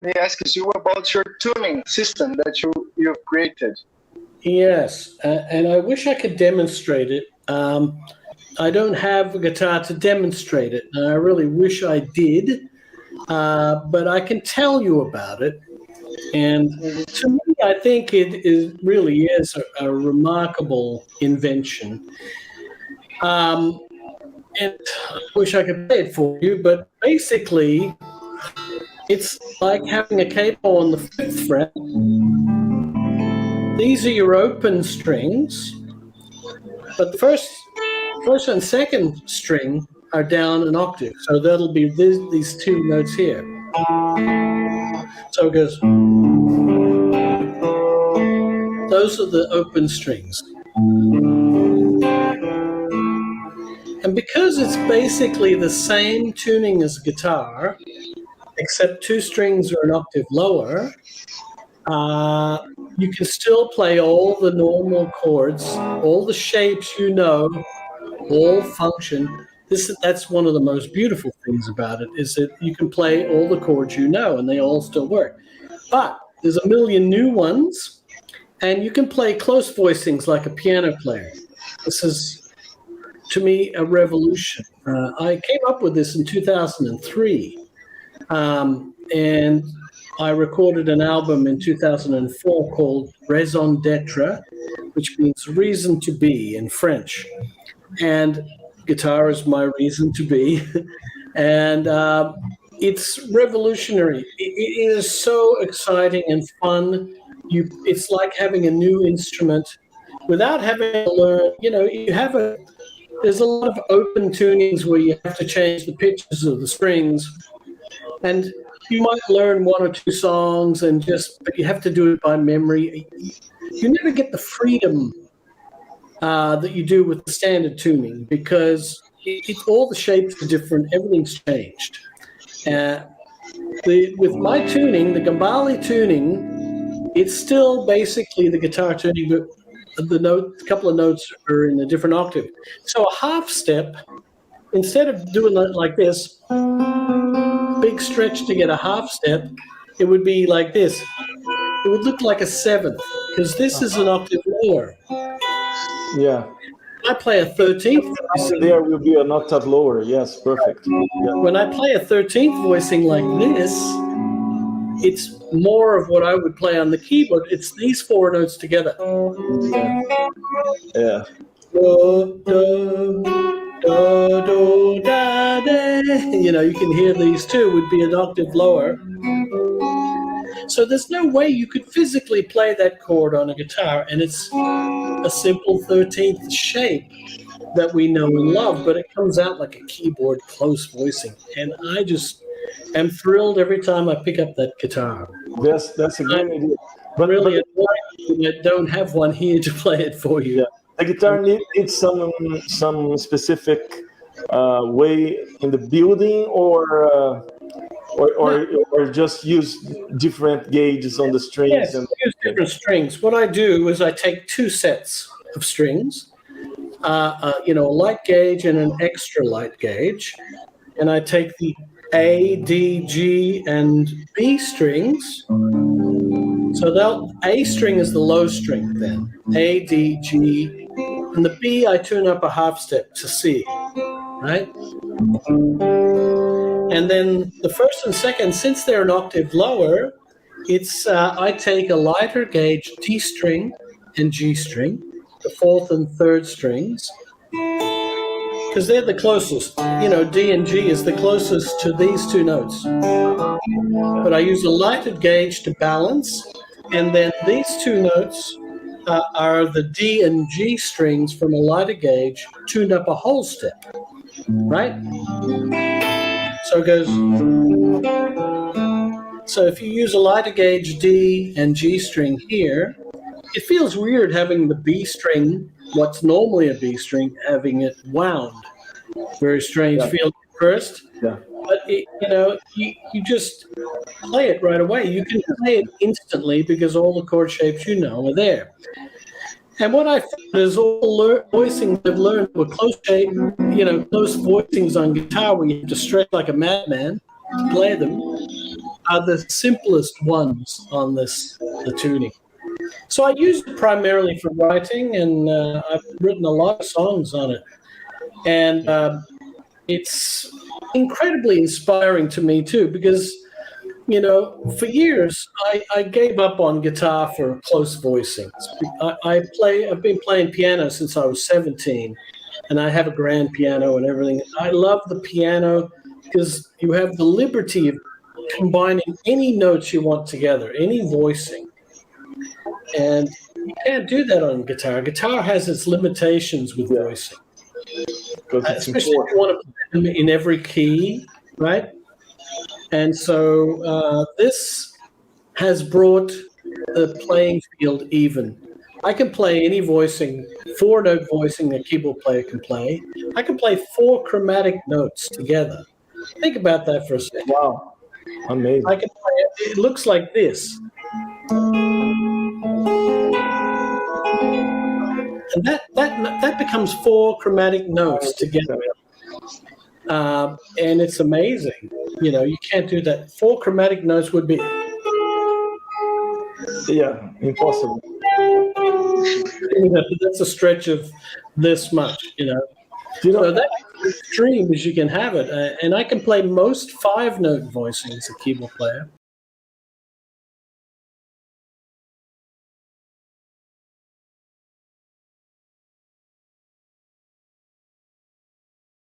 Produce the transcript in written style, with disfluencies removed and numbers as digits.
may I ask you about your tuning system that you've created? Yes, and I wish I could demonstrate it. I don't have a guitar to demonstrate it, and I really wish I did, but I can tell you about it. And to me, I think it really is a remarkable invention. And I wish I could play it for you, but basically, it's like having a capo on the 5th fret. These are your open strings, but the first and second string are down an octave. So that'll be these two notes here. So it goes. Those are the open strings. And because it's basically the same tuning as guitar, except two strings are an octave lower, you can still play all the normal chords, all the shapes you know, all function. That's one of the most beautiful things about it, is that you can play all the chords you know and they all still work. But there's a million new ones, and you can play close voicings like a piano player. This is, to me, a revolution. I came up with this in 2003, and I recorded an album in 2004 called Raison d'être, which means reason to be in French. And guitar is my reason to be. And it's revolutionary. It is so exciting and fun. It's like having a new instrument without having to learn. There's a lot of open tunings where you have to change the pitches of the strings. And you might learn one or two songs but you have to do it by memory. You never get the freedom that you do with the standard tuning, because all the shapes are different, everything's changed. With my tuning, the Gambale tuning, it's still basically the guitar tuning, but a couple of notes are in a different octave. So a half step, instead of doing it like this, big stretch to get a half step, it would be like this. It would look like a 7th, because this is an octave lower. Yeah. I play a 13th. There will be an octave lower. Yes, perfect. Yeah. When I play a 13th voicing like this, it's more of what I would play on the keyboard. It's these 4 notes together. Yeah. Do, do, do, do, da, da. You can hear these two would be an octave lower. So there's no way you could physically play that chord on a guitar, and it's a simple 13th shape that we know and love, but it comes out like a keyboard close voicing. And I just am thrilled every time I pick up that guitar. That's a great idea. But really, I don't have one here to play it for you. Yeah. The guitar needs some specific way in the building, or just use different gauges on the strings? Yes, use different strings. What I do is I take 2 sets of strings, a light gauge and an extra light gauge, and I take the A, D, G, and B strings. So A string is the low string then, A, D, G, and the B I tune up a half step to C, right? And then the first and second, since they're an octave lower, it's I take a lighter gauge D string and G string, the 4th and 3rd strings, because they're the closest. D and G is the closest to these 2 notes. But I use a lighted gauge to balance, and then these 2 notes are the D and G strings from a lighter gauge tuned up a whole step, right? So it goes. So if you use a lighter gauge D and G string here, it feels weird having the B string, what's normally a B string, having it wound. Very strange feeling at first. Yeah. But you just play it right away. You can play it instantly because all the chord shapes are there. And what I found is all voicings I've learned were close shape, close voicings on guitar where you have to stretch like a madman to play them. are the simplest ones on the tuning. So I use it primarily for writing, and I've written a lot of songs on it. And it's incredibly inspiring to me too, because, you know, for years I gave up on guitar for close voicing. I've been playing piano since I was 17, and I have a grand piano and everything. I love the piano because you have the liberty of combining any notes you want together, any voicing. And you can't do that on guitar. Guitar has its limitations with voicing. Especially if you want to play them in every key, right? And so this has brought the playing field even. I can play any voicing, 4-note voicing a keyboard player can play. I can play 4 chromatic notes together. Think about that for a second. Wow, amazing. I can play it. It looks like this. And that becomes 4 chromatic notes together. And it's amazing. You know, you can't do that. 4 chromatic notes would be... Yeah, impossible. That's a stretch of this much, you know. So that's as extreme as you can have it. And I can play most 5-note voicing as a keyboard player.